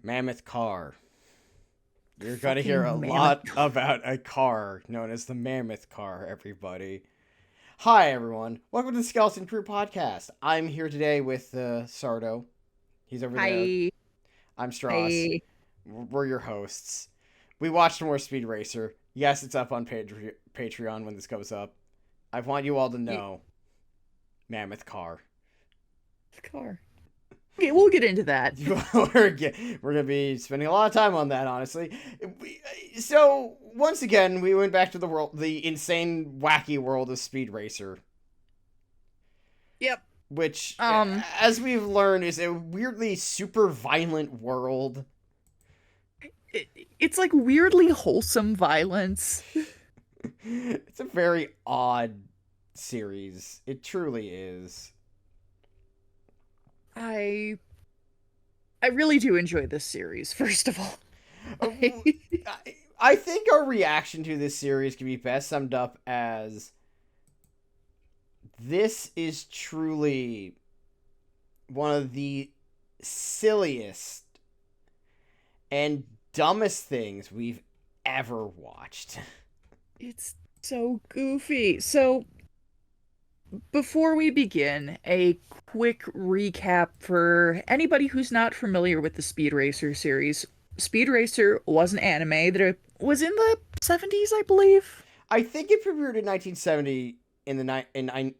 Mammoth Car. You're going to hear Fucking a mammoth. lot about a car known as the Mammoth Car, everybody. Hi, everyone. Welcome to the Skeleton Crew podcast. I'm here today with Sardo. He's over there. Hi. I'm Stross. Hi. We're your hosts. We watched more Speed Racer. Yes, it's up on Patreon when this goes up. I want you all to know Mammoth Car. Car. Okay, we'll get into that. we're gonna be spending a lot of time on that, honestly. So once again, we went back to the insane, wacky world of Speed Racer, Yep. which, Um, as we've learned, is a weirdly super violent world. it's like weirdly wholesome violence. It's a very odd series. It truly is. I really do enjoy this series, first of all. I think our reaction to this series can be best summed up as this is truly one of the silliest and dumbest things we've ever watched. It's so goofy. So, before we begin, a quick recap for anybody who's not familiar with the Speed Racer series. Speed Racer was an anime that was in the 70s, I believe. I think it premiered in 1970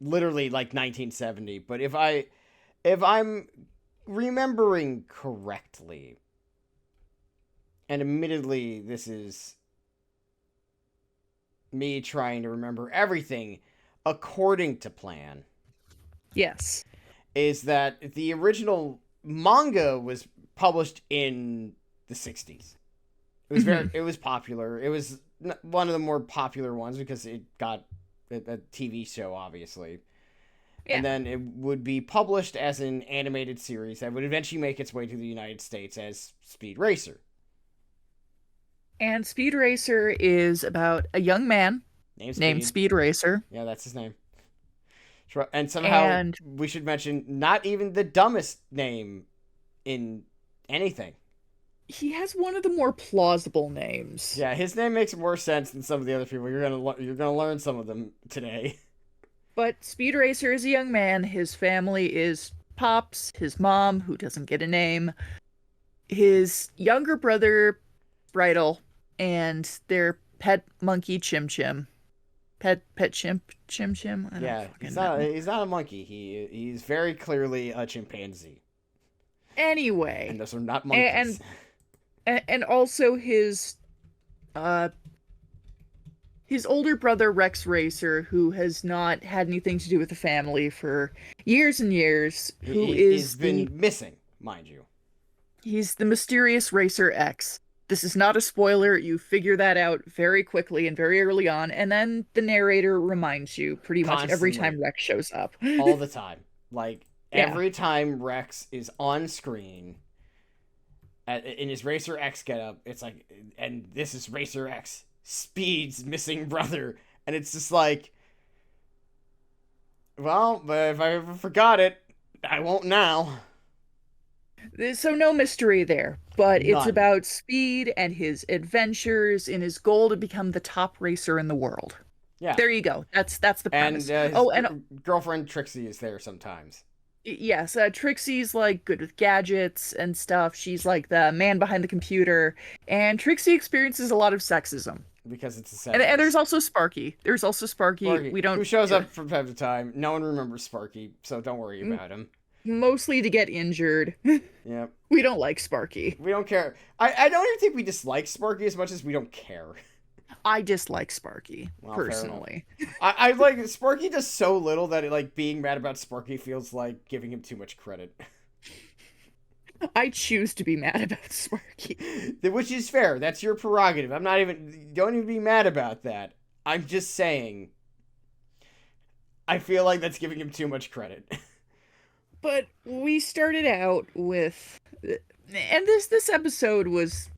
literally like 1970, but if I'm remembering correctly, and admittedly this is me trying to remember everything according to plan, Yes. is that the original manga was published in the 60s. It was popular. It was one of the more popular ones because it got a TV show, obviously. Yeah. And then it would be published as an animated series that would eventually make its way to the United States as Speed Racer. And Speed Racer is about a young man named Speed Racer. Yeah, that's his name. And somehow we should mention not even the dumbest name in anything. He has one of the more plausible names. Yeah, his name makes more sense than some of the other people. You're gonna learn some of them today. But Speed Racer is a young man. His family is Pops, his mom, who doesn't get a name, his younger brother, Bridle, and their pet monkey, Chim Chim. Pet chimp, Chim Chim? I don't He's know. he's not a monkey. He's very clearly a chimpanzee. Anyway. And those are not monkeys. And also his older brother Rex Racer, who has not had anything to do with the family for years and years, He's been missing, mind you. He's the mysterious Racer X. This is not a spoiler. You figure that out very quickly and very early on, and then the narrator reminds you pretty much every time Rex shows up. All the time. Like, every time Rex is on screen in his Racer X getup, it's like, and this is Racer X, Speed's missing brother. And it's just like, well, but if I ever forgot it, I won't now. So no mystery there, but it's about Speed and his adventures in his goal to become the top racer in the world. Yeah. There you go. That's the premise. And girlfriend Trixie is there sometimes. Yes, Trixie's like good with gadgets and stuff. She's like the man behind the computer, and Trixie experiences a lot of sexism. Because it's a and there's also Sparky. Sparky. Who shows up from time to time. No one remembers Sparky, so don't worry about him. Mostly to get injured. Yep. We don't like Sparky. We don't care. I don't even think we dislike Sparky as much as we don't care. I dislike Sparky, personally. I like Sparky does so little that like being mad about Sparky feels like giving him too much credit. I choose to be mad about Sparky. Which is fair. That's your prerogative. Don't even be mad about that. I'm just saying, I feel like that's giving him too much credit. But we started out with, and this episode was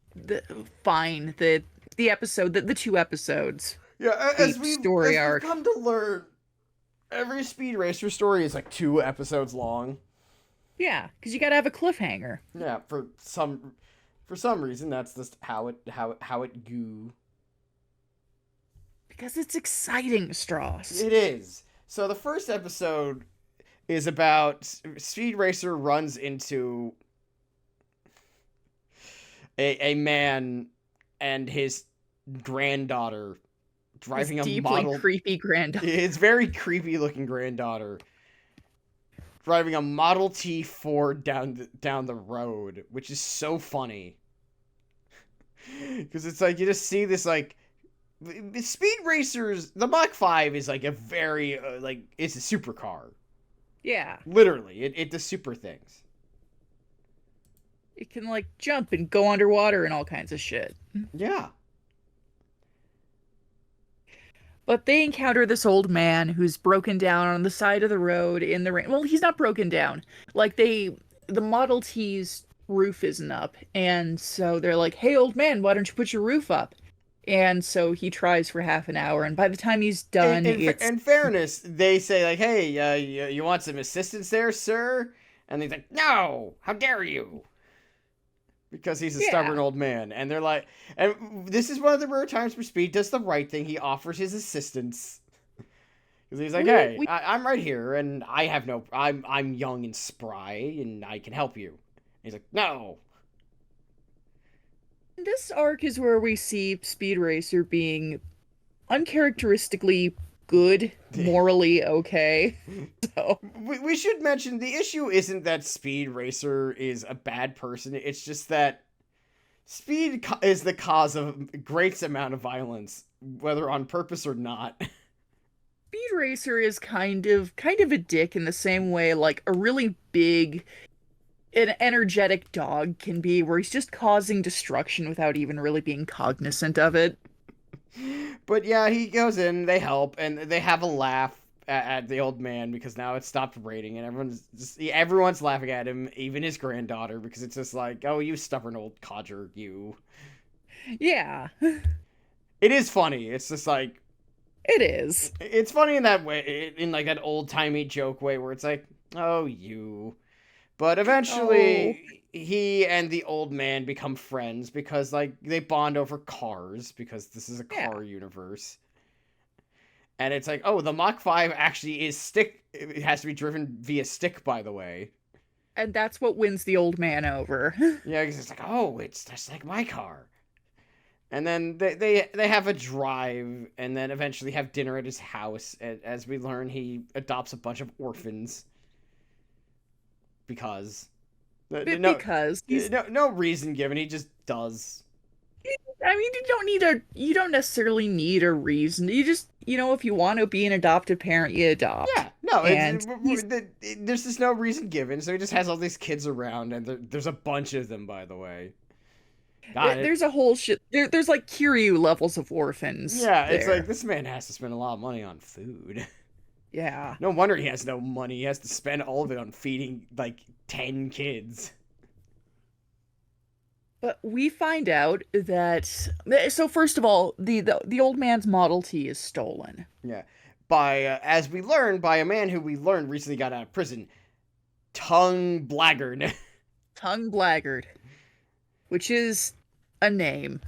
fine. The episode, the 2 episodes. Yeah, as we've come to learn, every Speed Racer story is like 2 episodes long. Yeah, because you gotta have a cliffhanger. Yeah, for some For some reason, that's just how it go. Because it's exciting, Stross. It is. So the first episode is about Speed Racer runs into a man and his granddaughter driving His a deeply model. creepy granddaughter. It's very creepy looking granddaughter driving a Model T Ford down the road, which is so funny. Because it's like you just see this like the Speed Racers. The Mach 5 is like a very like it's a supercar. Yeah. Literally, it does super things. It can, like, jump and go underwater and all kinds of shit. Yeah. But they encounter this old man who's broken down on the side of the road in the rain. Well, he's not broken down. Like, the Model T's roof isn't up. And so they're like, hey, old man, why don't you put your roof up? And so he tries for half an hour. And by the time he's done, In fairness, they say, like, hey, you want some assistance there, sir? And he's like, no, how dare you? Because he's a stubborn old man. And they're like, and this is one of the rare times where Speed does the right thing. He offers his assistance. Because he's like, I'm right here, and I have no, I'm young and spry, and I can help you. And he's like, no. This arc is where we see Speed Racer being uncharacteristically good, morally okay. So we should mention the issue isn't that Speed Racer is a bad person. It's just that Speed is the cause of a great amount of violence, whether on purpose or not. Speed Racer is kind of a dick in the same way like a really big an energetic dog can be, where he's just causing destruction without even really being cognizant of it. But yeah, he goes in, they help, and they have a laugh at the old man because now it's stopped raining, and everyone's laughing at him, even his granddaughter, because it's just like, oh, you stubborn old codger, you. Yeah. It is funny. It's just like... It is. It's funny in that way, in like that old-timey joke way, where it's like, oh, you... But eventually, he and the old man become friends because, like, they bond over cars because this is a car universe. And it's like, oh, the Mach 5 actually is stick. It has to be driven via stick, by the way. And that's what wins the old man over. Yeah, because it's like, oh, it's just like my car. And then they have a drive and then eventually have dinner at his house. As we learn, he adopts a bunch of orphans. Because no reason given, he just does. I mean, you don't necessarily need a reason. You just, if you want to be an adoptive parent, you adopt. Yeah, no, there's just no reason given, so he just has all these kids around, and there's a bunch of them, by the way. There's a whole shit. There's like Kiryu levels of orphans. Yeah, it's like this man has to spend a lot of money on food. Yeah. No wonder he has no money. He has to spend all of it on feeding, like, 10 kids. But we find out that... So, first of all, the old man's Model T is stolen. Yeah. As we learned, by a man who we learned recently got out of prison. Tongue Blackguard. Tongue Blackguard. Which is a name.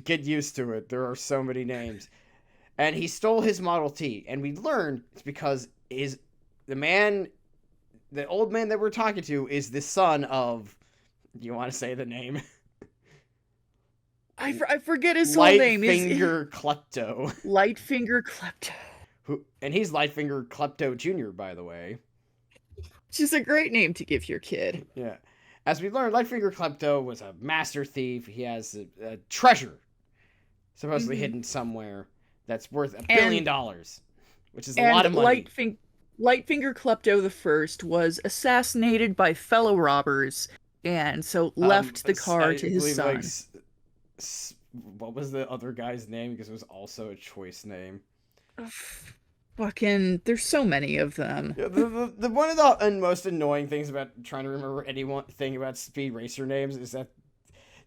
Get used to it. There are so many names. And he stole his Model T, and we learn it's because the old man that we're talking to is the son of, do you want to say the name? I forget his whole name. Lightfinger Klepto. Lightfinger Klepto. And he's Lightfinger Klepto Jr., by the way. Which is a great name to give your kid. Yeah. As we learned, Lightfinger Klepto was a master thief. He has a treasure supposedly hidden somewhere. That's worth $1 billion, which is a lot of money. Lightfinger Klepto the First was assassinated by fellow robbers, and so left the car to his son. Like, what was the other guy's name? Because it was also a choice name. Fucking, there's so many of them. Yeah, the one of the most annoying things about trying to remember anything about Speed Racer names is that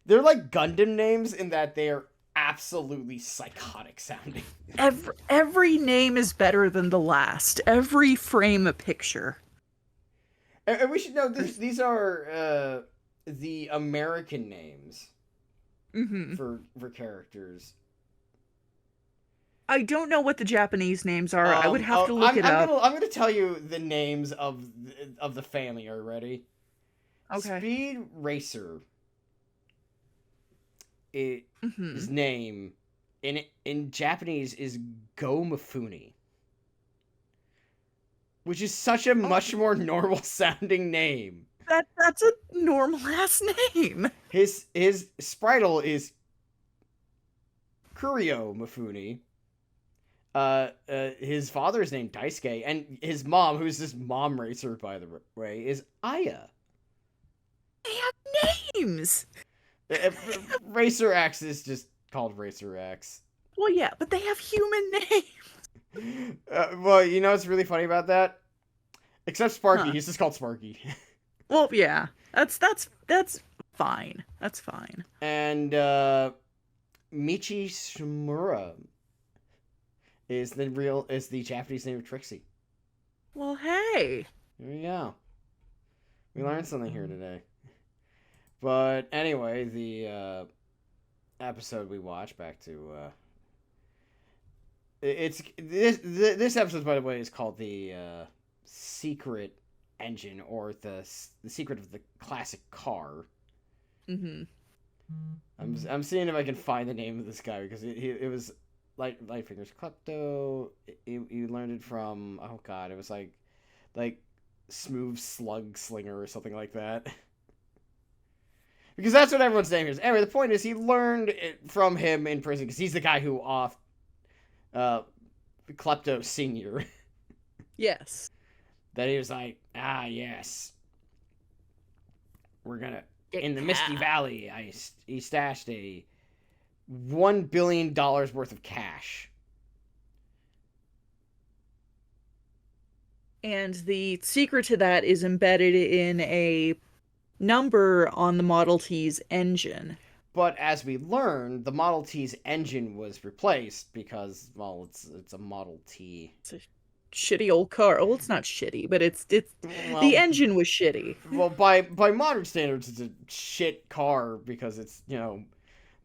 they're like Gundam names in that they are absolutely psychotic sounding. Every name is better than the last. Every frame a picture. And we should know these are the American names Mm-hmm. for characters. I don't know what the Japanese names are. I would have to look it up. I'm gonna tell you the names of the family. Are you ready? Okay. Speed Racer. Mm-hmm. His name in Japanese is Go Mifune, which is such a Oh, much more normal sounding name. that's a normal ass name. His Spritle is Kurio Mifune. His father's named Daisuke, and his mom, who's this mom racer by the way, is Aya. They have names. Racer X is just called Racer X. Well, yeah, but they have human names. Well, you know what's really funny about that? Except Sparky, Huh. he's just called Sparky. Well, yeah. That's fine. That's fine. And Michi Shimura is the Japanese name of Trixie. Well, hey. There you go. We learned something here today. But anyway, the episode we watched, back to it's this episode, by the way, is called the Secret Engine, or the secret of the classic car. Mm-hmm. I'm seeing if I can find the name of this guy, because it was Lightfinger's Klepto. You learned it from, oh god, it was like Smooth Slug Slinger or something like that. Because that's what everyone's name is. Anyway, the point is he learned it from him in prison, because he's the guy who off Klepto Senior. Yes. That he was like, yes, we're gonna, Get in the Misty cat. Valley, he stashed a $1 billion worth of cash. And the secret to that is embedded in a number on the Model T's engine. But as we learned, the Model T's engine was replaced because, well, it's a Model T. It's a shitty old car. Well, it's not shitty, but it's Well, the engine was shitty. Well, by modern standards, it's a shit car, because it's,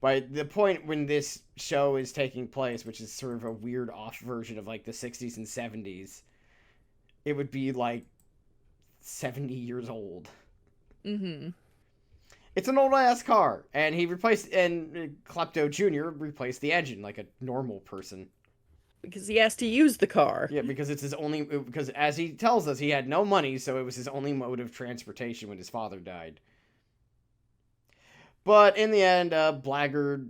by the point when this show is taking place, which is sort of a weird off version of like the 60s and 70s, it would be like 70 years old. Mm-hmm. It's an old ass car, and Klepto Jr. replaced the engine like a normal person. Because he has to use the car. Yeah, because because as he tells us, he had no money, so it was his only mode of transportation when his father died. But in the end, Blackguard,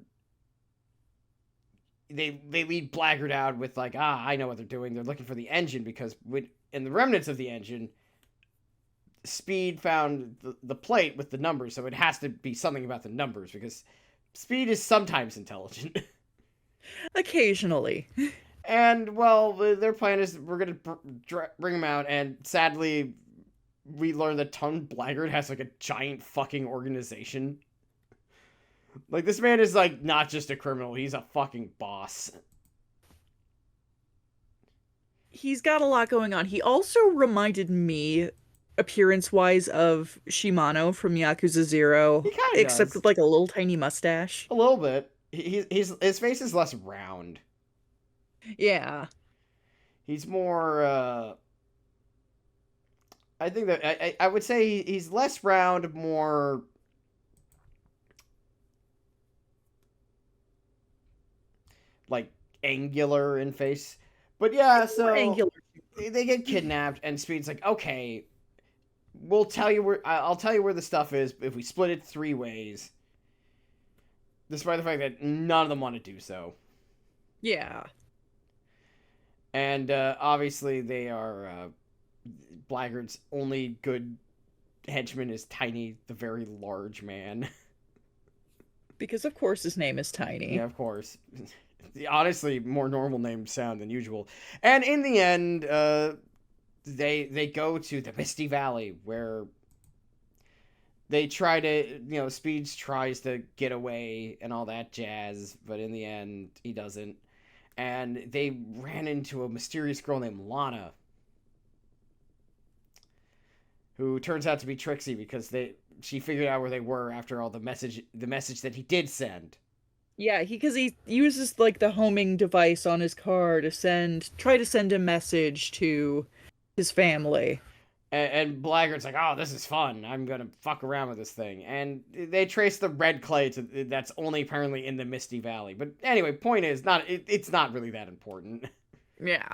they lead Blackguard out with like, I know what they're doing. They're looking for the engine, because in the remnants of the engine, Speed found the plate with the numbers, so it has to be something about the numbers, because Speed is sometimes intelligent. Occasionally. And, well, their plan is we're going to bring him out, and sadly, we learn that Tom Blackguard has, like, a giant fucking organization. Like, this man is, like, not just a criminal, he's a fucking boss. He's got a lot going on. He also reminded me, appearance-wise, of Shimano from Yakuza 0. He kind of except does. with, like, a little tiny mustache. A little bit. His face is less round. Yeah. He's more, I think that, I would say he's less round, more, like, angular in face. But yeah, It's more so angular. they get kidnapped, and Speed's like, okay, I'll tell you where the stuff is if we split it 3 ways. Despite the fact that none of them want to do so. Yeah. And obviously they are Blackguard's only good henchman is Tiny, the very large man. Because of course his name is Tiny. Yeah, of course. Honestly, more normal name sound than usual. And in the end, they go to the Misty Valley, where they try to, Speeds tries to get away and all that jazz, but in the end, he doesn't. And they ran into a mysterious girl named Lana, who turns out to be Trixie, because she figured out where they were after all the message that he did send. Yeah, because he uses like the homing device on his car to try to send a message to his family. And Blaggert's like, oh, this is fun. I'm gonna fuck around with this thing. And they trace the red clay that's only apparently in the Misty Valley. But anyway, point is, it's not really that important. Yeah.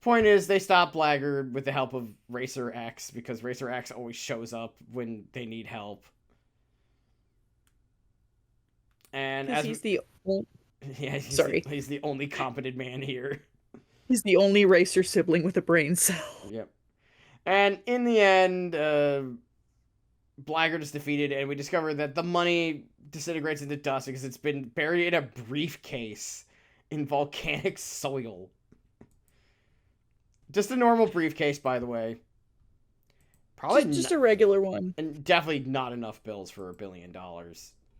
Point is, they stop Blaggard with the help of Racer X, because Racer X always shows up when they need help. And as he's the yeah, he's the only competent man here. He's the only racer sibling with a brain cell. Yep. And in the end, Blaggard is defeated, and we discover that the money disintegrates into dust because it's been buried in a briefcase in volcanic soil. Just a normal briefcase, by the way. Probably just a regular one. And definitely not enough bills for $1 billion.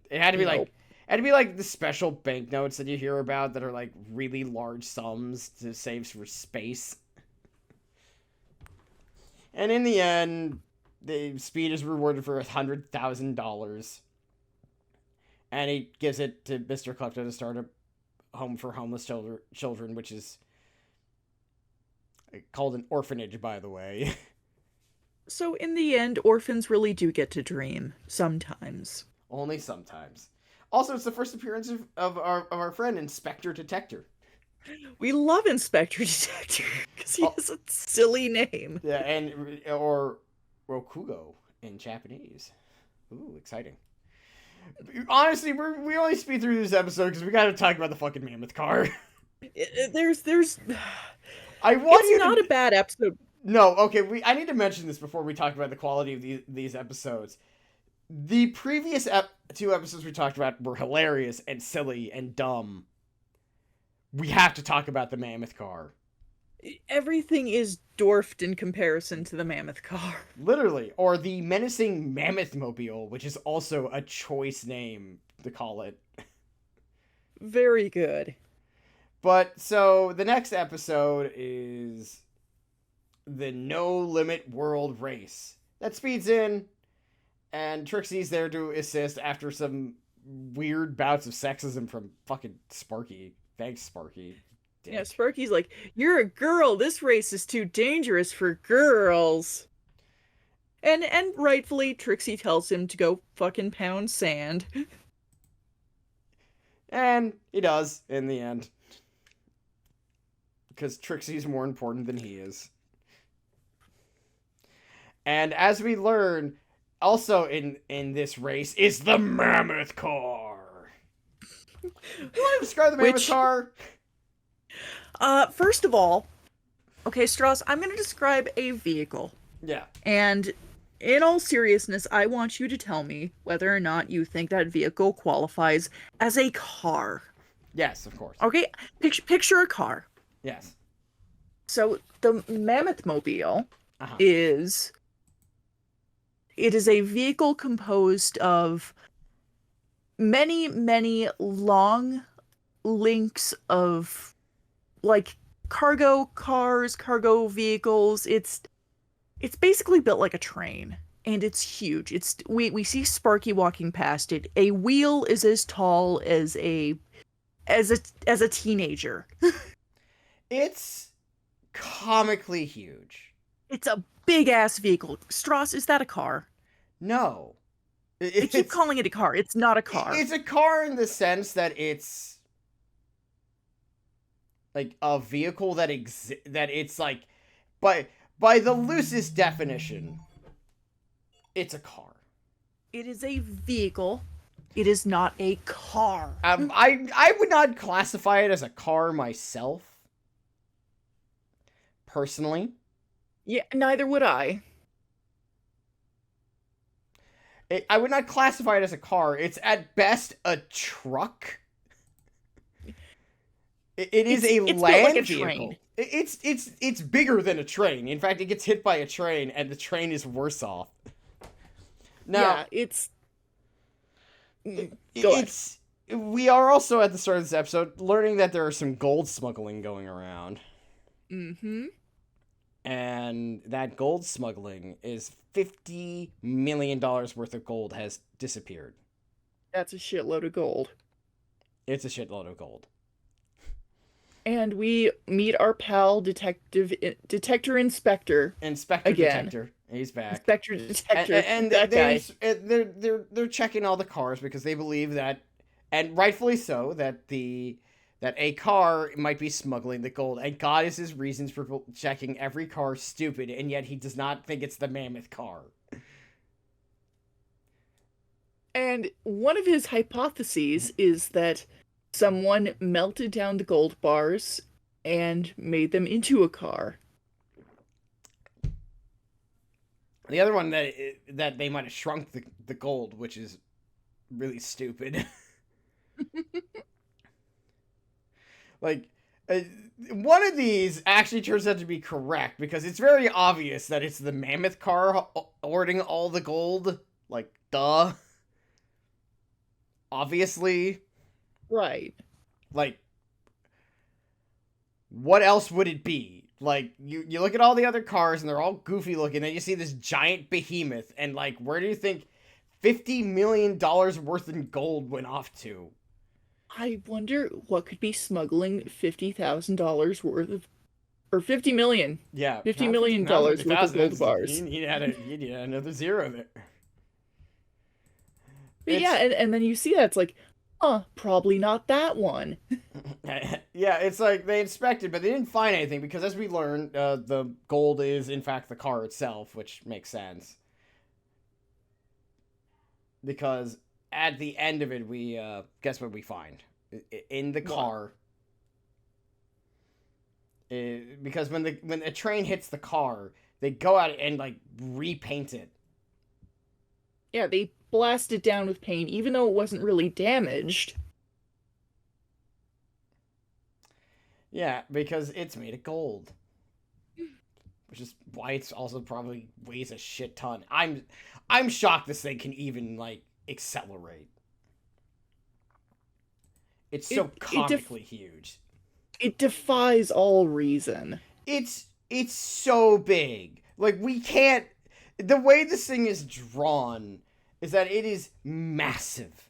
It had to be like the special banknotes that you hear about that are like really large sums to save for space. And in the end, the Speed is rewarded for $100,000. And he gives it to Mr. Klepto to start a home for homeless children, which is called an orphanage, by the way. So in the end, orphans really do get to dream. Sometimes. Only sometimes. Also, it's the first appearance of our friend, Inspector Detector. We love Inspector Detector because he has a silly name. Yeah, or Rokugo in Japanese. Ooh, exciting. Honestly, we only speed through this episode because we got to talk about the fucking Mammoth Car. There's. It's not a bad episode. No, okay. I need to mention this before we talk about the quality of these episodes. The previous 2 episodes we talked about were hilarious and silly and dumb. We have to talk about the Mammoth Car. Everything is dwarfed in comparison to the Mammoth Car. Literally. Or the menacing Mammoth Mobile, which is also a choice name to call it. Very good. But, so, the next episode is the No Limit World Race. That Speed's in, and Trixie's there to assist after some weird bouts of sexism from fucking Sparky. Thanks, Sparky. Dick. Yeah, Sparky's like, you're a girl. This race is too dangerous for girls. And rightfully, Trixie tells him to go fucking pound sand. And he does, in the end. Because Trixie's more important than he is. And as we learn, also in this race is the Mammoth Car. You want to describe the Mammoth Car? First of all, okay, Stross, I'm going to describe a vehicle. Yeah. And in all seriousness, I want you to tell me whether or not you think that vehicle qualifies as a car. Yes, of course. Okay, picture a car. Yes. So the Mammoth Mobile is a vehicle composed of many, many long links of like cargo cars, cargo vehicles. It's basically built like a train, and it's huge. We see Sparky walking past it. A wheel is as tall as a teenager. It's comically huge. It's a big ass vehicle. Stross, is that a car? No. They keep calling it a car. It's not a car. It's a car in the sense that it's like a vehicle that it's like by the loosest definition, it's a car. It is a vehicle. It is not a car. I would not classify it as a car myself. Personally. Yeah, neither would I. I would not classify it as a car. It's at best a truck. It's a land like vehicle. Train. It's bigger than a train. In fact, it gets hit by a train, and the train is worse off. Now, yeah, we are also at the start of this episode learning that there are some gold smuggling going around. Mm-hmm. And that gold smuggling is $50 million worth of gold has disappeared. That's a shitload of gold. It's a shitload of gold. And we meet our pal, Detector Inspector Inspector again. Detector, he's back. Inspector Detector, And that guy. they're checking all the cars because they believe that, and rightfully so, that a car might be smuggling the gold. And God is his reasons for checking every car stupid, and yet he does not think it's the Mammoth Car. And one of his hypotheses is that someone melted down the gold bars and made them into a car. The other one that they might have shrunk the gold, which is really stupid. Like, one of these actually turns out to be correct because it's very obvious that it's the Mammoth Car hoarding all the gold. Like, duh. Obviously. Right. Like, what else would it be? Like, you look at all the other cars and they're all goofy looking, then you see this giant behemoth, and like, where do you think $50 million worth in gold went off to? I wonder what could be smuggling $50,000 worth of, or 50 million. Yeah, $50 not 50, million not worth of 50,000. gold bars. He had another zero there. But yeah, and then you see that, it's like, probably not that one. Yeah, it's like they inspected, but they didn't find anything because, as we learned, the gold is in fact the car itself, which makes sense. Because at the end of it, we guess what we find in the car. Because when a train hits the car, they go out and like repaint it. Yeah, they blast it down with paint, even though it wasn't really damaged. Yeah, because it's made of gold. Which is why it's also probably weighs a shit ton. I'm shocked this thing can even like accelerate. It's so comically huge. It defies all reason. It's so big. Like, we can't, the way this thing is drawn is that it is massive.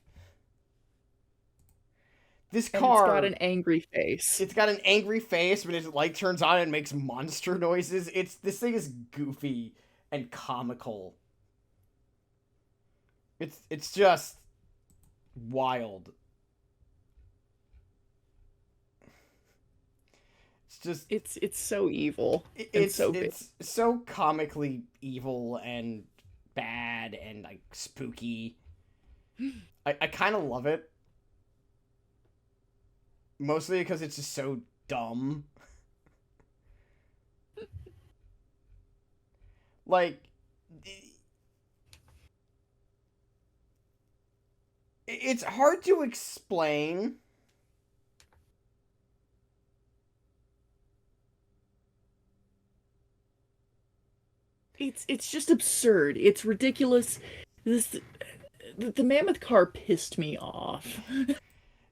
This car, it's got an angry face. It's got an angry face when its light turns on and makes monster noises. This thing is goofy and comical. It's just wild. It's so evil. It's so big. It's so comically evil and bad and like spooky. I kind of love it. Mostly because it's just so dumb. Like, it's hard to explain. It's just absurd. It's ridiculous. The Mammoth Car pissed me off. Made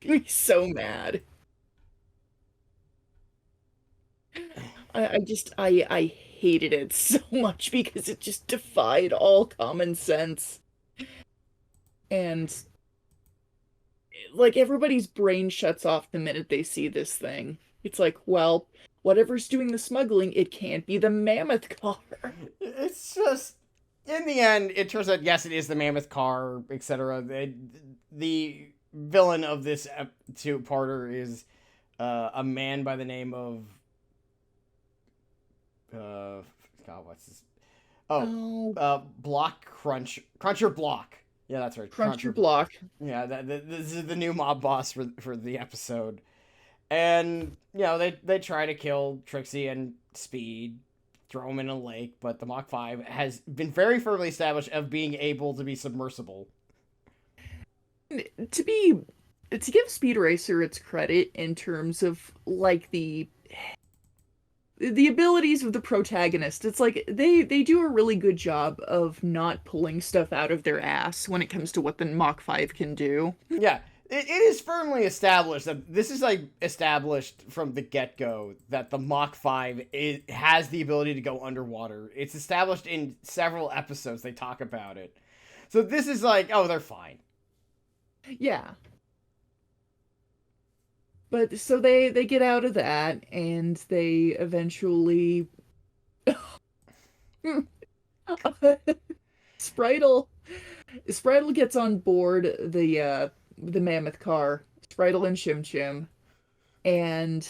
me so mad. I hated it so much because it just defied all common sense. And like everybody's brain shuts off the minute they see this thing. It's like, well, whatever's doing the smuggling, it can't be the Mammoth Car. It's just, in the end, it turns out, yes, it is the Mammoth Car, etc. The villain of this two-parter is a man by the name of God, what's this? Block Cruncher Block. Yeah, that's right. Cruncher Block. Yeah, this is the new mob boss for the episode. And, you know, they try to kill Trixie and Speed, throw him in a lake, but the Mach 5 has been very firmly established of being able to be submersible. To give Speed Racer its credit in terms of, like, the abilities of the protagonist, it's like they do a really good job of not pulling stuff out of their ass when it comes to what the Mach 5 can do. Yeah, It is firmly established that this is like established from the get-go that the Mach 5 has the ability to go underwater. It's established in several episodes. They talk about it. So this is like, oh, they're fine. Yeah. But so they get out of that and they eventually Spritel Spritel gets on board the Mammoth Car, Spritel and Chim Chim, and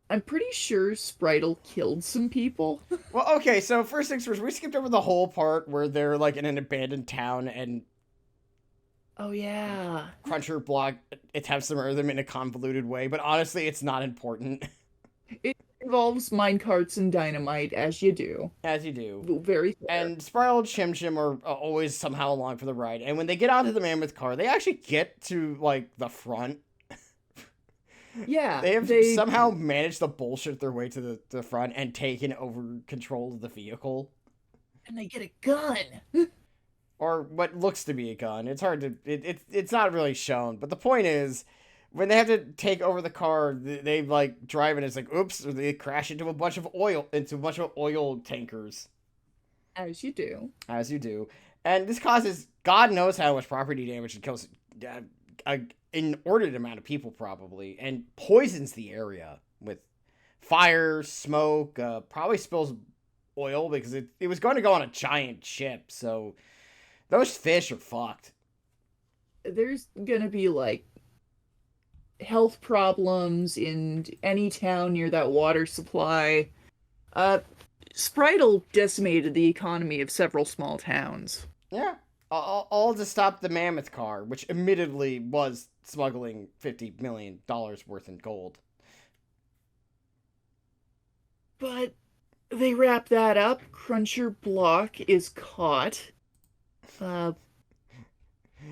I'm pretty sure Spritel killed some people. Well, okay, so first things first, we skipped over the whole part where they're like in an abandoned town and Oh yeah. Cruncher Block attempts to murder them in a convoluted way, but honestly, it's not important. It involves minecarts and dynamite, as you do. As you do. Very fair. And Spiral and Chim Chim are always somehow along for the ride. And when they get onto the Mammoth Car, they actually get to, like, the front. Yeah. They have somehow managed to bullshit their way to the front and taken over control of the vehicle. And they get a gun. Or what looks to be a gun. It's hard to... It's not really shown. But the point is, when they have to take over the car, they like, drive and it's like, oops, or they crash into a bunch of oil tankers. As you do. As you do. And this causes God knows how much property damage and kills an inordinate amount of people, probably, and poisons the area with fire, smoke, probably spills oil because it was going to go on a giant ship, so those fish are fucked. There's gonna be, like, health problems in any town near that water supply. Spritel decimated the economy of several small towns. Yeah. All to stop the Mammoth Car, which admittedly was smuggling $50 million worth in gold. But they wrap that up. Cruncher Block is caught.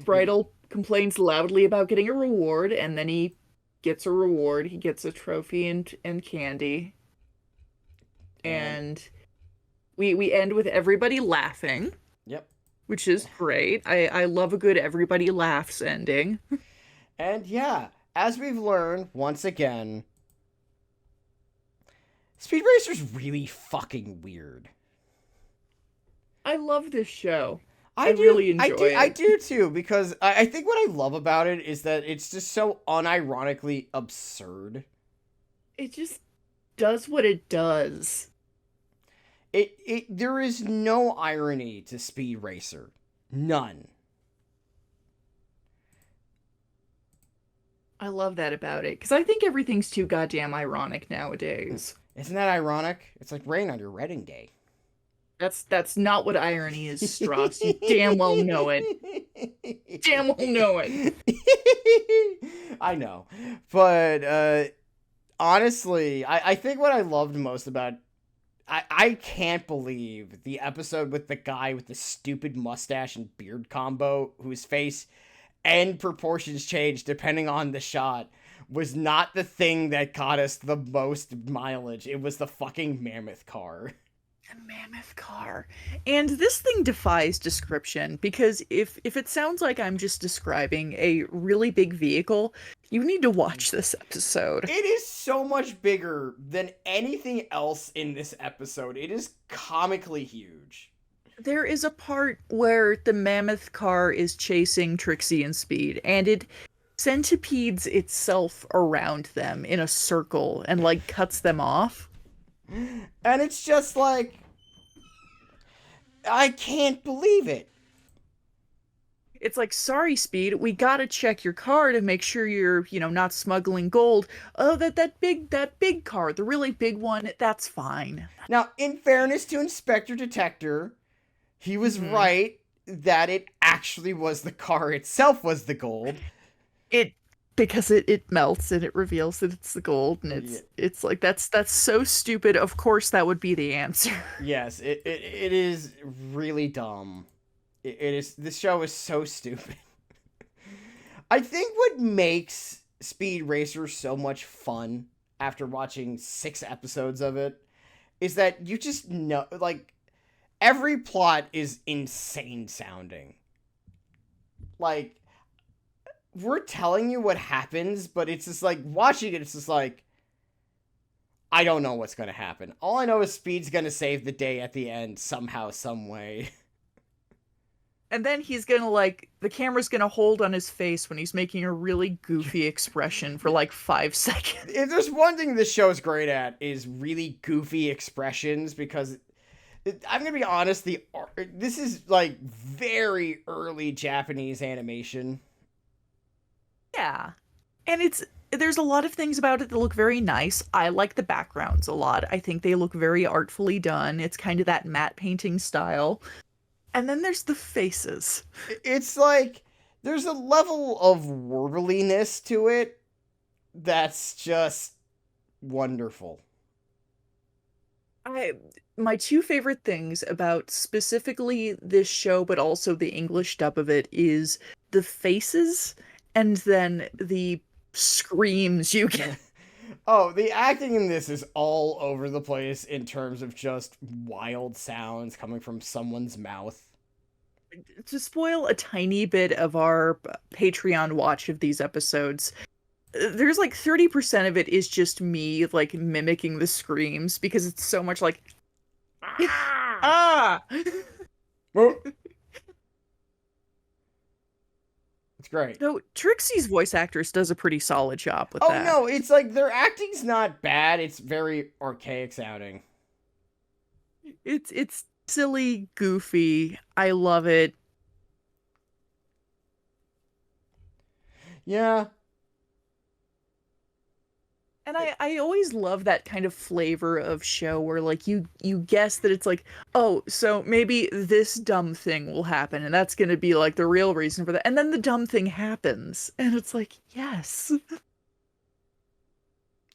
Spritel complains loudly about getting a reward, and then he gets a reward. He gets a trophy and candy. And we end with everybody laughing. Yep. Which is great. I love a good everybody laughs ending. And yeah, as we've learned, once again, Speed Racer's really fucking weird. I love this show. I really enjoy it. I do too, because I think what I love about it is that it's just so unironically absurd. It just does what it does. There is no irony to Speed Racer. None. I love that about it, because I think everything's too goddamn ironic nowadays. Isn't that ironic? It's like rain on your wedding day. That's not what irony is, Stross. You damn well know it. Damn well know it. I know. But honestly, I think what I loved most about... I can't believe the episode with the guy with the stupid mustache and beard combo, whose face and proportions changed depending on the shot, was not the thing that got us the most mileage. It was the fucking Mammoth Car. The Mammoth Car. And this thing defies description, because if it sounds like I'm just describing a really big vehicle, you need to watch this episode. It is so much bigger than anything else in this episode. It is comically huge. There is a part where the Mammoth Car is chasing Trixie and Speed, and it centipedes itself around them in a circle and, like, cuts them off. And it's just like, I can't believe it. It's like, sorry, Speed, we gotta check your car to make sure you're, not smuggling gold. Oh, that big car, the really big one, that's fine. Now, in fairness to Inspector Detector, he was right that it actually was the car itself was the gold. Because it melts and it reveals that it's the gold, and it's like, that's so stupid. Of course that would be the answer. Yes, it is really dumb. This show is so stupid. I think what makes Speed Racer so much fun after watching 6 episodes of it is that you just know, like, every plot is insane sounding. Like, we're telling you what happens, but it's just like watching it. It's just like I don't know what's gonna happen. All I know is Speed's gonna save the day at the end somehow, some way. And then he's gonna like the camera's gonna hold on his face when he's making a really goofy expression for like 5 seconds. If there's one thing this show is great at is really goofy expressions because I'm gonna be honest, this is like very early Japanese animation. Yeah. And there's a lot of things about it that look very nice. I like the backgrounds a lot. I think they look very artfully done. It's kind of that matte painting style. And then there's the faces. It's like there's a level of warbliness to it that's just wonderful. My two favorite things about specifically this show, but also the English dub of it, is the faces and then the screams you get. Oh, the acting in this is all over the place in terms of just wild sounds coming from someone's mouth. To spoil a tiny bit of our Patreon watch of these episodes, there's like 30% of it is just me like mimicking the screams because it's so much like ah. It's great. Though Trixie's voice actress does a pretty solid job with that. Oh no, it's like their acting's not bad. It's very archaic sounding. It's silly, goofy. I love it. Yeah. And I always love that kind of flavor of show where like you guess that it's like, oh, so maybe this dumb thing will happen and that's going to be like the real reason for that. And then the dumb thing happens and it's like, yes.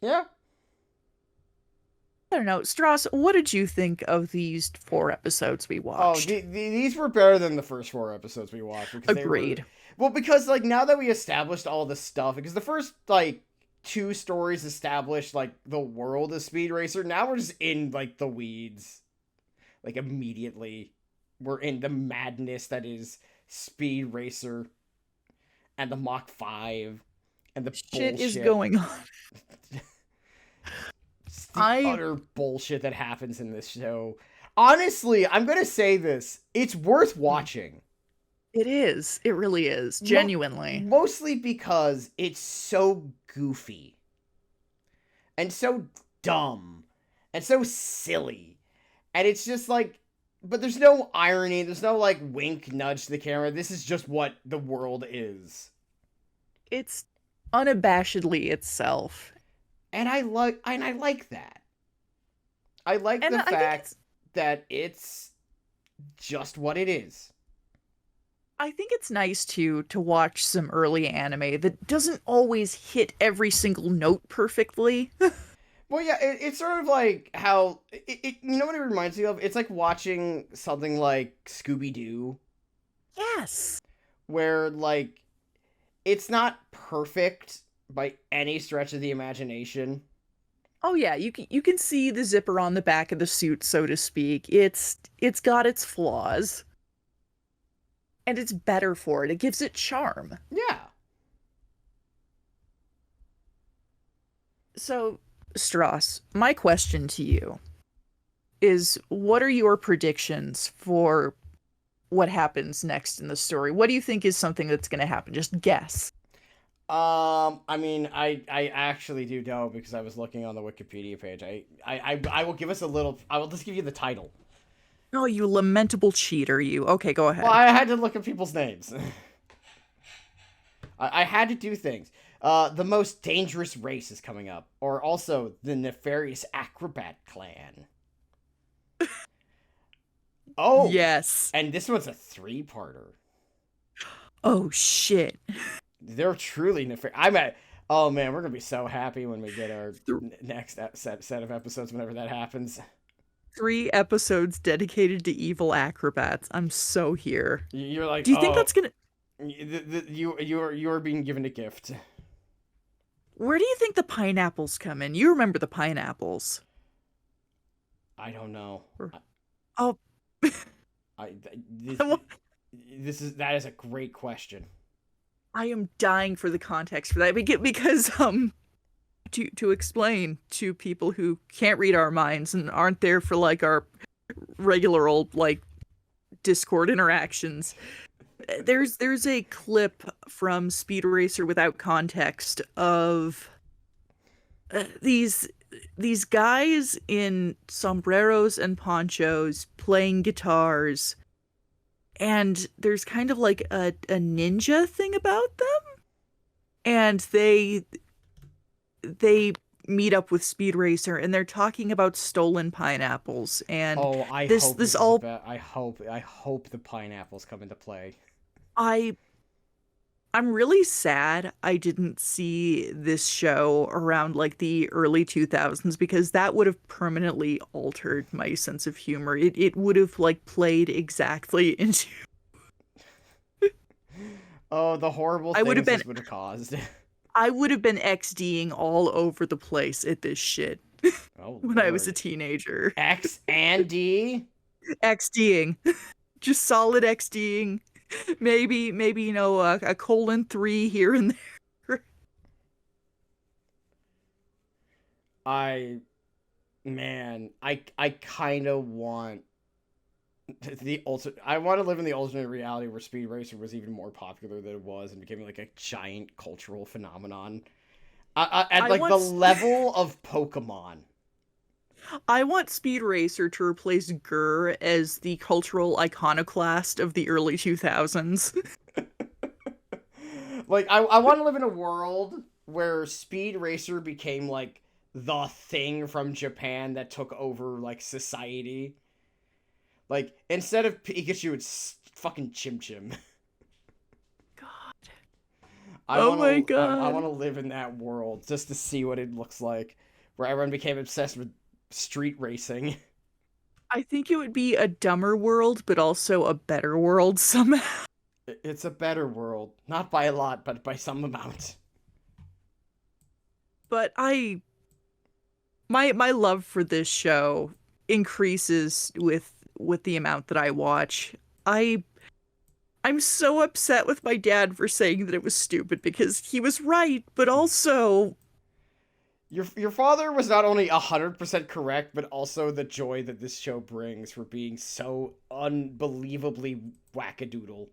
Yeah. I don't know. Stross, what did you think of these 4 episodes we watched? These were better than the first 4 episodes we watched. Because Agreed. Well, because like now that we established all this stuff, because the first like 2 stories established like the world of Speed Racer, now we're just in like the weeds. Like immediately. We're in the madness that is Speed Racer and the Mach 5 and the Shit bullshit is going on. the utter bullshit that happens in this show. Honestly, I'm gonna say this. It's worth watching. It is. It really is. Genuinely. Mostly because it's so goofy. And so dumb. And so silly. And it's just like, but there's no irony. There's no like wink, nudge to the camera. This is just what the world is. It's unabashedly itself. And I like that. I like the fact that it's just what it is. I think it's nice to watch some early anime that doesn't always hit every single note perfectly. Well, yeah, it's sort of like how you know what it reminds me of? It's like watching something like Scooby-Doo. Yes. Where like it's not perfect by any stretch of the imagination. Oh yeah, you can see the zipper on the back of the suit, so to speak. It's got its flaws. And it's better for it. It gives it charm. Yeah. So, Stross, my question to you is what are your predictions for what happens next in the story? What do you think is something that's going to happen? Just guess. I mean, I actually do know because I was looking on the Wikipedia page. I will give us a little. I will just give you the title. Oh, you lamentable cheater, you. Okay, go ahead. Well, I had to look at people's names. I had to do things. The most dangerous race is coming up, or also the nefarious acrobat clan. Oh yes, and this one's a 3-parter. Oh shit. They're truly nefarious. Oh man, we're gonna be so happy when we get our next set of episodes. Whenever that happens. 3 episodes dedicated to evil acrobats. I'm so here. You're like, do you think that's gonna? You're being given a gift. Where do you think the pineapples come in? You remember the pineapples? I don't know. Oh, that is a great question. I am dying for the context for that because to explain to people who can't read our minds and aren't there for like our regular old like Discord interactions. There's a clip from Speed Racer without context of these guys in sombreros and ponchos playing guitars, and there's kind of like a ninja thing about them, and they meet up with Speed Racer and they're talking about stolen pineapples, and Oh, I this hope this this is all about. I hope the pineapples come into play. I I'm really sad I didn't see this show around like the early 2000s because that would have permanently altered my sense of humor. It would have like played exactly into Oh, the horrible I would have things been this would have caused. I would have been XDing all over the place at this shit Oh when I was a Lord. teenager. X and D. XDing. Just solid XDing. Maybe a colon 3 here and there. I man, I kind of want the ultimate. I want to live in the alternate reality where Speed Racer was even more popular than it was and became like a giant cultural phenomenon. At I like want the level of Pokemon. I want Speed Racer to replace Gurr as the cultural iconoclast of the early 2000s. Like I want to live in a world where Speed Racer became like the thing from Japan that took over like society. Like instead of Pikachu, it's fucking Chim Chim. God. I Oh want my to I god. want to live in that world just to see what it looks like, where everyone became obsessed with street racing. I think it would be a dumber world, but also a better world somehow. It's a better world, not by a lot, but by some amount. But my love for this show increases with the amount that I watch. I I'm so upset with my dad for saying that it was stupid because he was right, but also Your father was not only 100% correct, but also the joy that this show brings for being so unbelievably wackadoodle.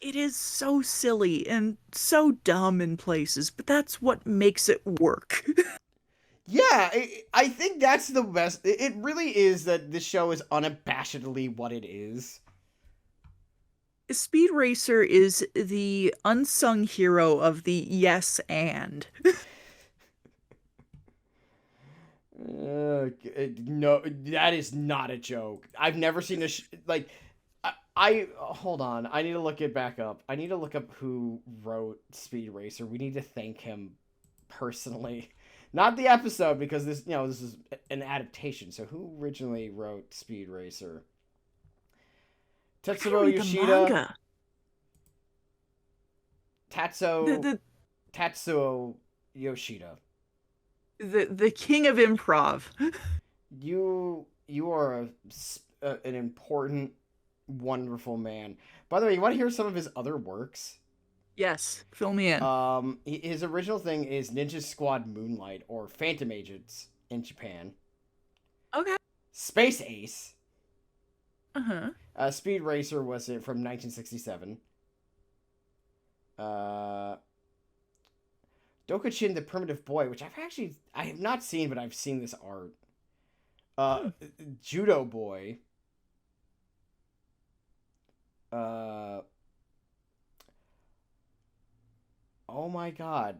it is so silly and so dumb in places, but that's what makes it work. Yeah, I think that's the best. It really is that this show is unabashedly what it is. Speed Racer is the unsung hero of the yes and. No, that is not a joke. I've never seen like. Hold on. I need to look it back up. I need to look up who wrote Speed Racer. We need to thank him personally, not the episode because this is an adaptation. So who originally wrote Speed Racer? I gotta Tetsuro read the Yoshida, manga. The Tatsuo the Tatsuo Yoshida. the king of improv. You are an important, wonderful man. By the way, you want to hear some of his other works? Yes, fill me in. His original thing is Ninja Squad Moonlight or Phantom Agents in Japan. Okay. Space Ace. Uh-huh. Speed Racer was it from 1967. Dokachin the Primitive Boy, which I have not seen, but I've seen this art. Uh, Judo Boy. Uh, oh my God,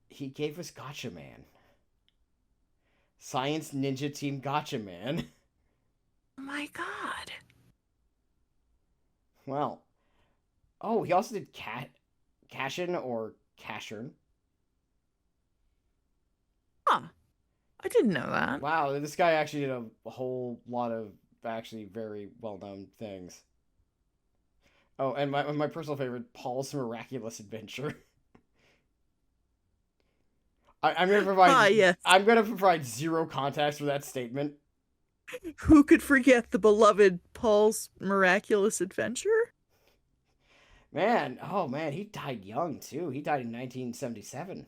he gave us Gotcha Man. Science Ninja Team Gotcha Man. Oh my god. Well, oh, he also did Cashin or Cashern. Huh. I didn't know that. Wow, this guy actually did a whole lot of actually very well known things. Oh, and my personal favorite, Paul's Miraculous Adventure. I'm gonna Ah, provide yes. I'm gonna provide zero context for that statement. Who could forget the beloved Paul's Miraculous Adventure? Man, oh man, he died young too. He died in 1977. He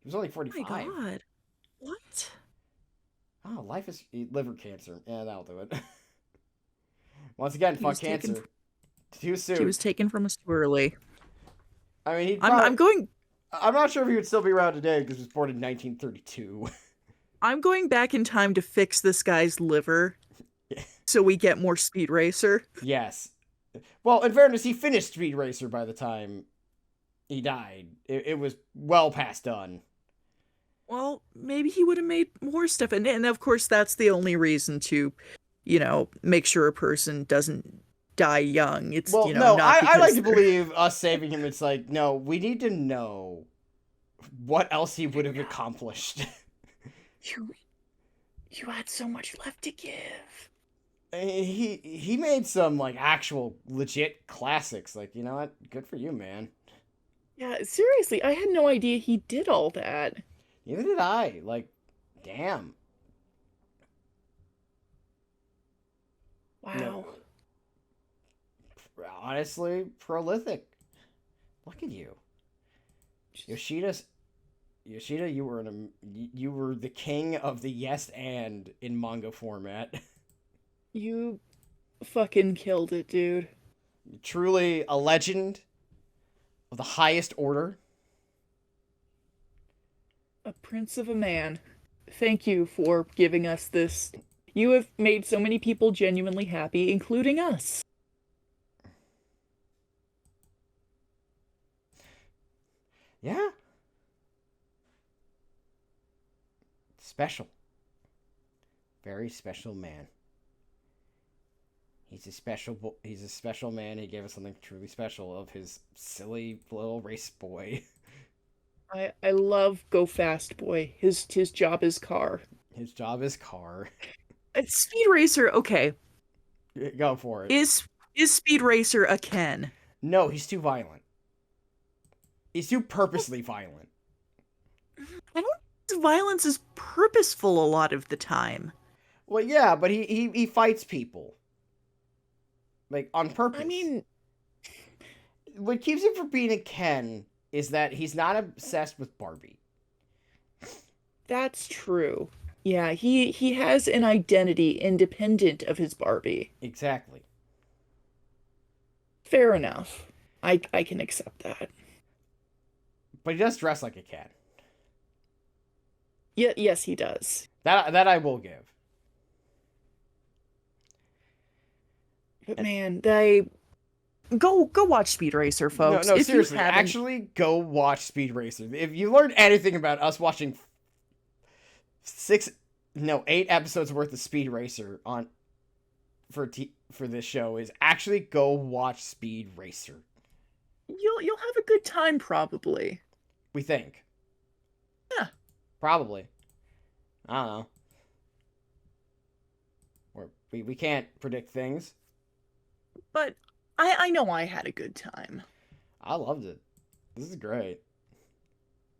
was only Oh my 45. God. What? Oh, life is liver cancer. Yeah, that'll do it. Once again, He fuck was taken. cancer. Too He soon. was taken from us too early. I mean, he'd I'm. probably. I'm going. I'm not sure if he would still be around today because he was born in 1932. I'm going back in time to fix this guy's liver so we get more Speed Racer. Yes. Well, in fairness, he finished Speed Racer by the time he died. It was well past done. Well, maybe he would have made more stuff, and of course that's the only reason to, make sure a person doesn't die young. It's Well, no, not I like because to believe us saving him. It's like, no, we need to know what else he would have accomplished. you you had so much left to give. He made some like actual legit classics. Like, you know what? Good for you, man. Yeah, seriously, I had no idea he did all that. Neither did I. Like, damn. Wow. No, honestly, prolific. Look at you, Yoshida. You were the king of the yes and in manga format. You fucking killed it, dude. Truly a legend of the highest order. A prince of a man. Thank you for giving us this. You have made so many people genuinely happy, including us. Yeah. Special. Very special man. He's a special man. He gave us something truly special of his silly little race boy. I love Go Fast Boy. His job is car. His job is car. Speed Racer, okay. Go for it. Is Speed Racer a Ken? No, he's too violent. He's too purposely violent. I don't think violence is purposeful a lot of the time. Well, yeah, but he fights people. Like, on purpose. I mean, what keeps him from being a Ken is that he's not obsessed with Barbie. that's true. Yeah, he has an identity independent of his Barbie. Exactly. Fair enough. I can accept that. But he does dress like a Ken. Yeah, yes, he does. That I will give. But man, they go watch Speed Racer, folks. No, If you seriously, haven't- actually go watch Speed Racer. If you learned anything about us watching 8 episodes worth of Speed Racer for this show, is actually go watch Speed Racer. you'll have a good time probably. We think. Yeah. Probably. I don't know. We can't predict things. But I know I had a good time. I loved it. This is great.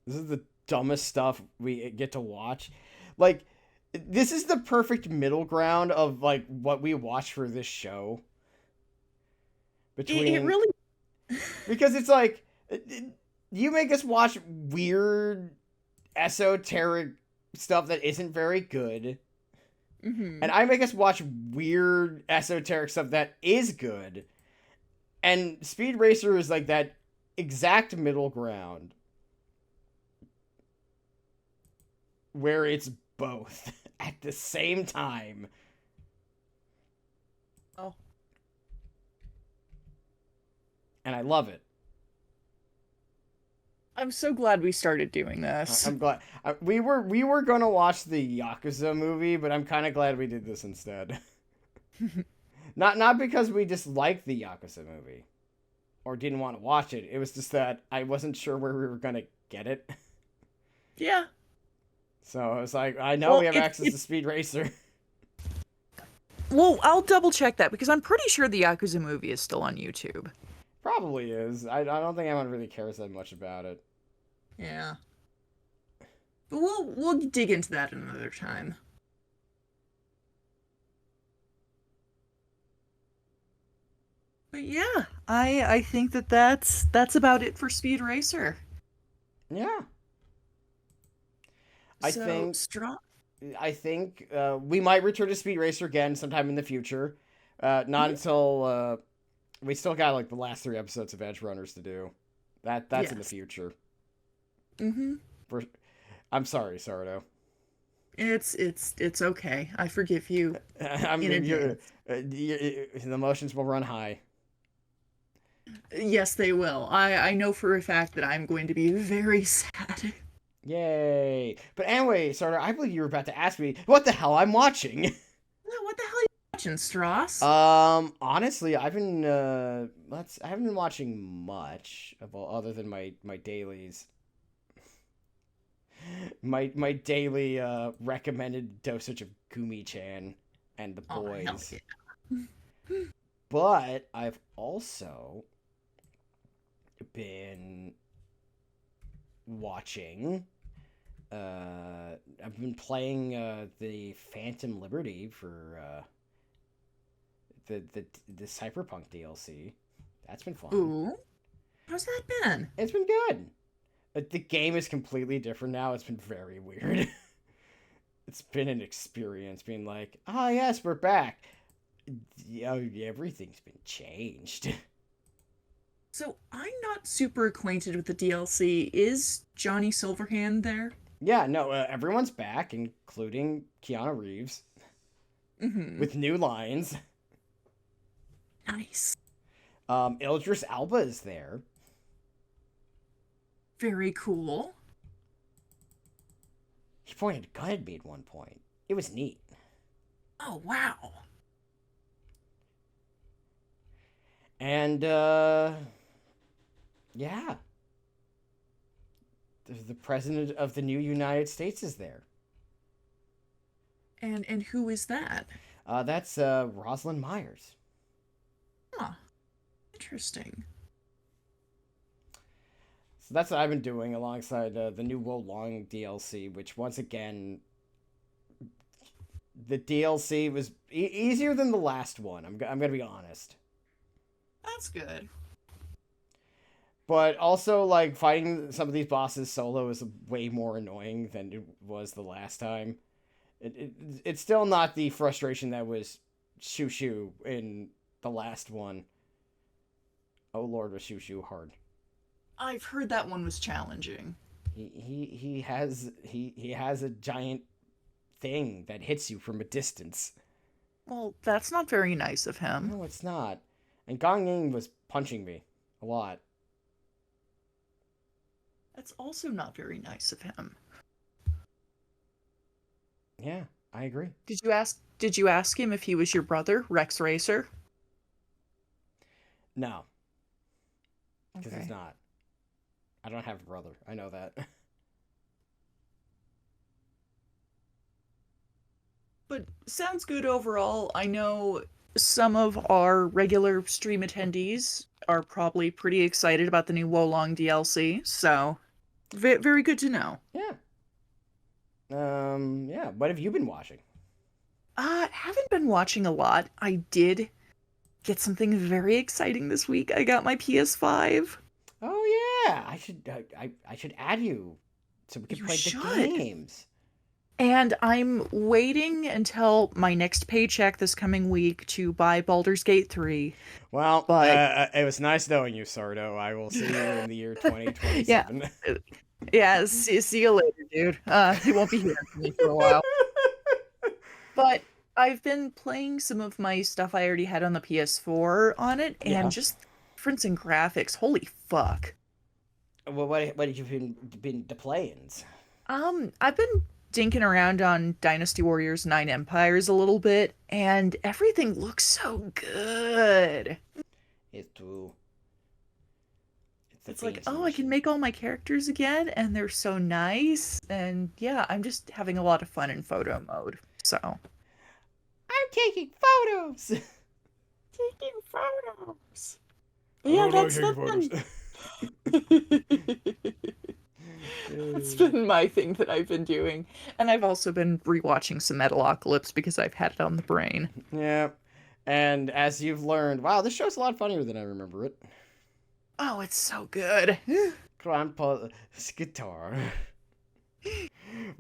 This is the dumbest stuff we get to watch. Like, this is the perfect middle ground of like what we watch for this show. It really Because it's like you make us watch weird esoteric stuff that isn't very good. Mhm. And I make us watch weird esoteric stuff that is good. And Speed Racer is like that exact middle ground where it's both at the same time. Oh. And I love it. I'm so glad we started doing this. I'm glad we were gonna watch the Yakuza movie, but I'm kind of glad we did this instead. not because we disliked the Yakuza movie or didn't want to watch it. It was just that I wasn't sure where we were gonna get it. Yeah. So I was like, I know we have access it's to Speed Racer. Well, I'll double check that because I'm pretty sure the Yakuza movie is still on YouTube. Probably is. I don't think anyone really cares that much about it. Yeah. But we'll dig into that another time. But yeah, I think that's about it for Speed Racer. Yeah. I So, think Straw. we might return to Speed Racer again sometime in the future. Not until we still got like the last 3 episodes of Edge Runners to do. That's in the Yes. future. Mm-hmm. For, I'm sorry, Sardo. It's okay. I forgive you I'm in advance. the emotions will run high. Yes, they will. I know for a fact that I'm going to be very sad. Yay! But anyway, Sardo, I believe you were about to ask me what the hell I'm watching. What the hell are you watching, Stross? Honestly, I haven't been watching much of other than my dailies. My daily recommended dosage of Gumi-chan and the Oh, hell boys. yeah. But I've also been watching I've been playing the Phantom Liberty for the Cyberpunk DLC. That's been fun. Ooh, how's that been? It's been good. The game is completely different now. It's been very weird. It's been an experience being like, oh yes, we're back. Yeah, everything's been changed. So I'm not super acquainted with the DLC. Is Johnny Silverhand there? Yeah, no, everyone's back, including Keanu Reeves, Mm-hmm. with new lines. Nice. Idris Elba is there. Very cool. He pointed a gun at me at one point. It was neat. Oh, wow. And, yeah. The president of the new United States is there. And who is that? That's, Rosalind Myers. Huh. Interesting. So that's what I've been doing alongside the new Wo Long DLC, which once again, the DLC was easier than the last one. I'm gonna be honest, That's good. but also like fighting some of these bosses solo is way more annoying than it was the last time. It's still not the frustration that was Shoo Shoo in the last one. Oh Lord, was Shoo Shoo hard. I've heard that one was challenging. He has a giant thing that hits you from a distance. Well, that's not very nice of him. No, it's not. And Gong Ying was punching me a lot. That's also not very nice of him. Yeah, I agree. Did you ask him if he was your brother, Rex Racer? No, because he's Okay. not. I don't have a brother. I know that. But sounds good overall. I know some of our regular stream attendees are probably pretty excited about the new Wolong DLC, so very good to know. Yeah. Yeah. What have you been watching? Haven't been watching a lot. I did get something very exciting this week. I got my PS5. Oh yeah, I should add you so we can You play the should. games. And I'm waiting until my next paycheck this coming week to buy Baldur's Gate 3. Well, But it was nice knowing you, Sardo. I will see you in the year yeah, 2027. yeah, see you later, dude. He won't be hearing from me for a while. But I've been playing some of my stuff I already had on the PS4 on it, and Yeah. just difference in graphics. Holy fuck. Well, what have you been playing? I've been dinking around on Dynasty Warriors 9 Empires a little bit, and everything looks so good. It's true. It's like, oh, I can make all my characters again, and they're so nice. And yeah, I'm just having a lot of fun in photo mode. So, I'm taking photos. taking photos. Oh, Yeah, no, that's taking photos. that's been my thing that I've been doing. And I've also been rewatching some Metalocalypse because I've had it on the brain. Yeah. And as you've learned, wow, this show's a lot funnier than I remember it. Oh, it's so good. Grandpa, this guitar.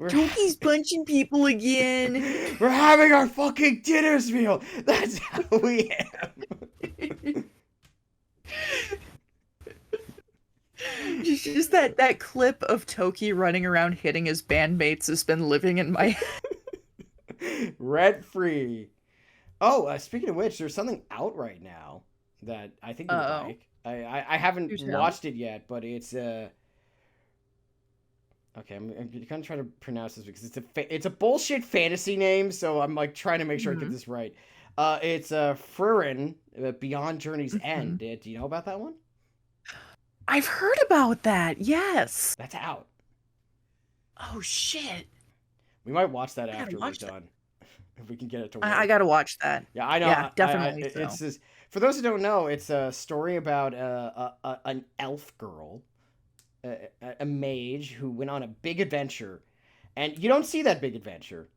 Toki's punching people again. We're having our fucking dinner's meal. That's how we am. Just that clip of Toki running around hitting his bandmates has been living in my head. Rent free. Oh, speaking of which, there's something out right now that I think you would like. I haven't watched it yet, but it's okay, I'm gonna try to pronounce this because it's a bullshit fantasy name, so I'm like trying to make sure I get this right. It's Frieren, Beyond Journey's End. Do you know about that one? I've heard about that. Yes. That's out. Oh shit. We might watch that after we're done. If we can get it to work. I gotta watch that. Yeah, I know. Yeah, definitely. It's just, for those who don't know, it's a story about an elf girl, a mage who went on a big adventure, and you don't see that big adventure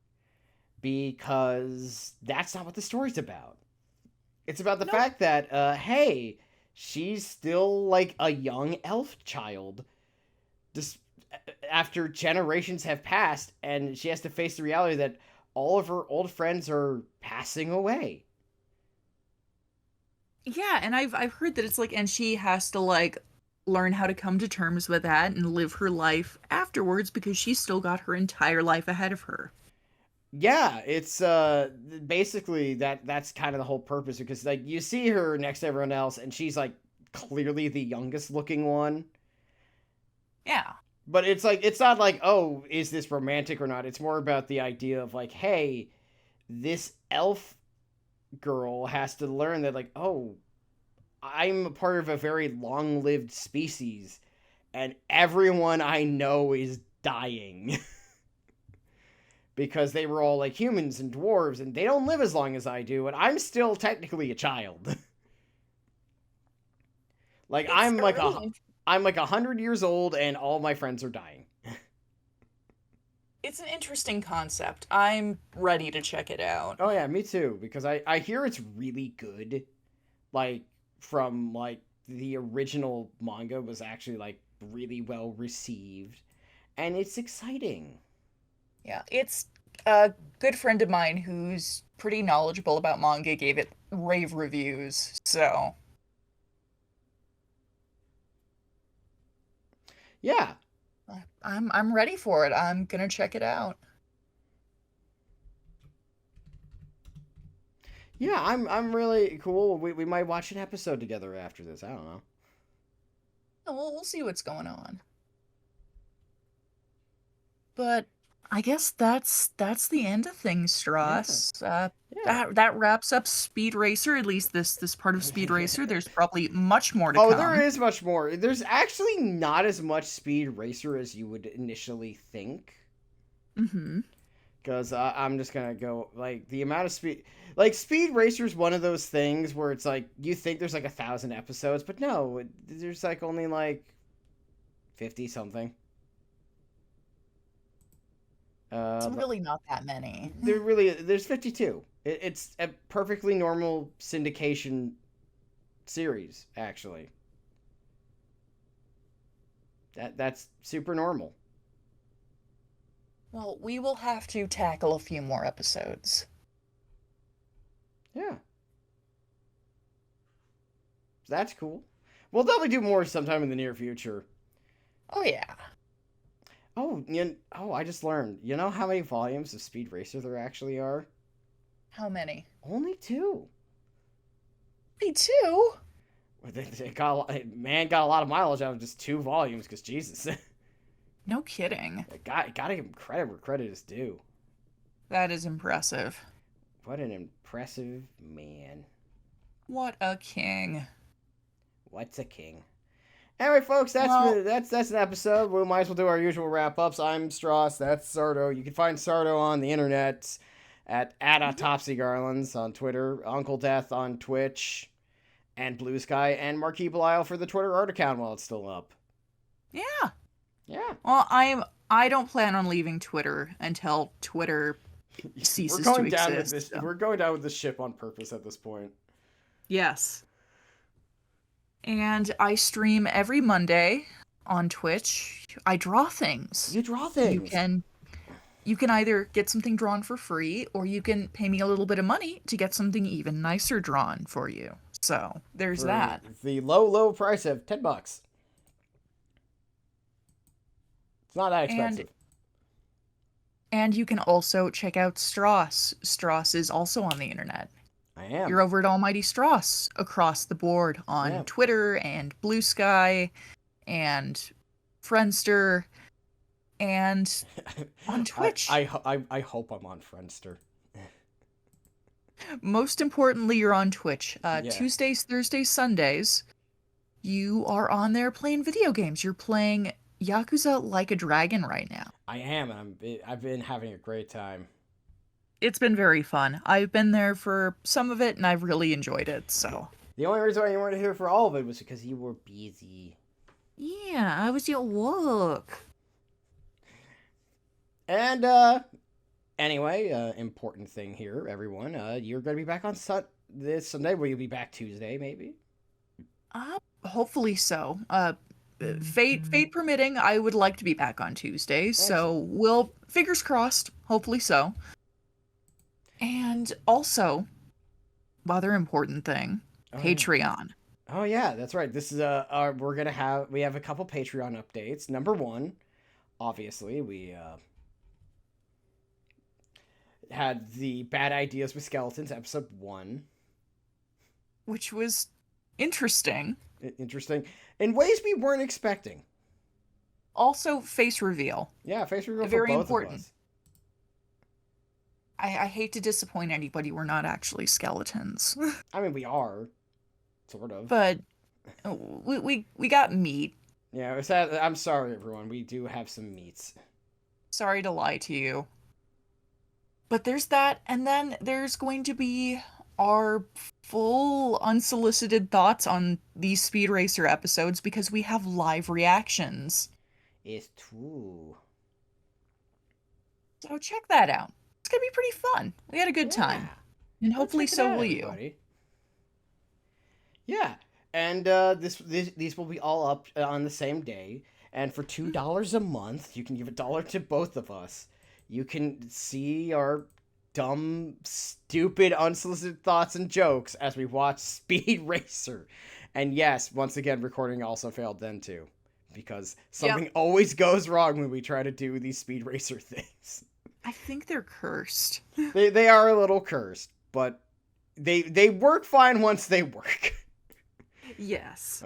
because that's not what the story's about. It's about the fact that hey, she's still like a young elf child, just after generations have passed, and she has to face the reality that all of her old friends are passing away. Yeah, and I've heard that it's like, and she has to like learn how to come to terms with that and live her life afterwards because she's still got her entire life ahead of her. Yeah, it's basically that's kind of the whole purpose, because like you see her next to everyone else and she's like clearly the youngest looking one. Yeah. But it's like, it's not like, oh, is this romantic or not? It's more about the idea of like, hey, this elf girl has to learn that like, oh, I'm a part of a very long-lived species and everyone I know is dying. Because they were all like humans and dwarves and they don't live as long as I do, and I'm still technically a child. Like I'm like 100 years old and all my friends are dying. It's an interesting concept. I'm ready to check it out. Oh yeah, me too, because I hear it's really good. Like from like the original manga was actually like really well received and it's exciting. Yeah, it's a good friend of mine who's pretty knowledgeable about manga gave it rave reviews. So yeah, I'm ready for it. I'm gonna check it out. Yeah, I'm really cool. We might watch an episode together after this. I don't know. We'll see what's going on. But I guess that's the end of things, Stross. That wraps up Speed Racer. At least this part of Speed Racer. There's probably much more to come. Oh, there is much more. There's actually not as much Speed Racer as you would initially think. Mm-hmm. Because I'm just gonna go like the amount of speed. Like Speed Racer is one of those things where it's like you think there's like 1,000 episodes, but no, there's like only like 50 something. It's really not that many. There's 52. It's a perfectly normal syndication series, actually. That's super normal. Well, we will have to tackle a few more episodes. Yeah. That's cool. We'll definitely do more sometime in the near future. Oh yeah. Oh, I just learned. You know how many volumes of Speed Racer there actually are? How many? Only 2. Only 2? They got got a lot of mileage out of just 2 volumes, because Jesus. No kidding. Gotta give him credit where credit is due. That is impressive. What an impressive man. What a king. What's a king? Anyway, folks, that's an episode. We might as well do our usual wrap-ups. I'm Stross. That's Sardo. You can find Sardo on the internet at Autopsy Garlands on Twitter, Uncle Death on Twitch, and Blue Sky, and Marquis Belial for the Twitter art account while it's still up. Yeah. Yeah. Well, I don't plan on leaving Twitter until Twitter ceases We're to going down with exist. this. So. We're going down with this ship on purpose at this point. Yes. And I stream every Monday on Twitch. I draw things. You draw things. You can either get something drawn for free, or you can pay me a little bit of money to get something even nicer drawn for you. So there's For that. the low price of $10. It's not that expensive. And you can also check out Stross. Stross is also on the internet. I am. You're over at Almighty Stross across the board on Twitter and Blue Sky and Friendster and on Twitch. I hope I'm on Friendster. Most importantly, you're on Twitch. Tuesdays, Thursdays, Sundays, you are on there playing video games. You're playing Yakuza Like a Dragon right now. I am, and I've been having a great time. It's been very fun. I've been there for some of it, and I've really enjoyed it, so. The only reason why you weren't here for all of it was because you were busy. Yeah, I was at work. And, anyway, important thing here, everyone. You're going to be back on this Sunday. Will you be back Tuesday, maybe? Hopefully so. Fate permitting, I would like to be back on Tuesday, so fingers crossed, hopefully so. And also, rather important thing, Patreon. Oh yeah, that's right. This is we have a couple Patreon updates. Number one, obviously, we had the Bad Ideas with Skeletons episode 1, which was interesting. Interesting in ways we weren't expecting. Also, face reveal. Yeah, face reveal for very both important. of us. I hate to disappoint anybody. We're not actually skeletons. I mean, we are, sort of. But we got meat. Yeah, I'm sorry, everyone. We do have some meats. Sorry to lie to you. But there's that, and then there's going to be our full unsolicited thoughts on these Speed Racer episodes because we have live reactions. It's true. So check that out. It's going to be pretty fun. We had a good time. And hopefully so will you. Yeah. And these will be all up on the same day. And for $2 a month, you can give $1 to both of us. You can see our dumb, stupid, unsolicited thoughts and jokes as we watch Speed Racer. And yes, once again, recording also failed then too. Because something always goes wrong when we try to do these Speed Racer things. I think they're cursed. They are a little cursed, but they work fine once they work. Yes.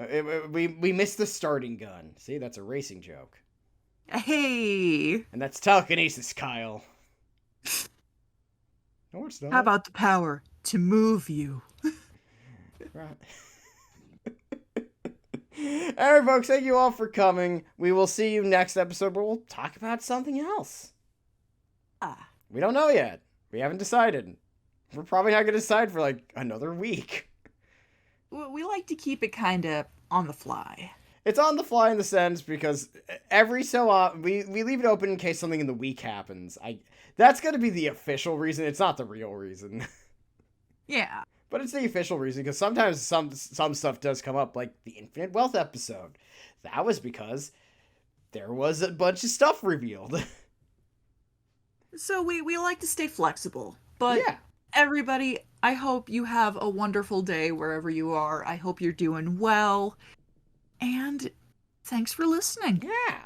We missed the starting gun. See, that's a racing joke. Hey. And that's telekinesis, Kyle. No, it's not. How about the power to move you? Right. All right, folks, thank you all for coming. We will see you next episode where we'll talk about something else. We don't know yet. We haven't decided. We're probably not going to decide for like another week. We like to keep it kind of on the fly. It's on the fly in the sense because every so often we leave it open in case something in the week happens. That's going to be the official reason. It's not the real reason. Yeah. But it's the official reason because sometimes some stuff does come up, like the Infinite Wealth episode. That was because there was a bunch of stuff revealed. So we like to stay flexible. But everybody, I hope you have a wonderful day wherever you are. I hope you're doing well. And thanks for listening. Yeah.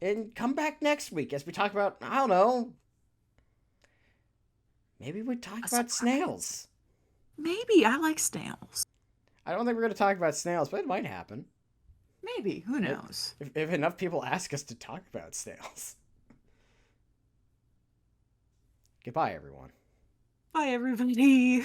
And come back next week as we talk about, I don't know, maybe we talk about snails. Maybe. I like snails. I don't think we're going to talk about snails, but it might happen. Maybe. Who knows? If enough people ask us to talk about snails. Goodbye, everyone. Bye, everybody.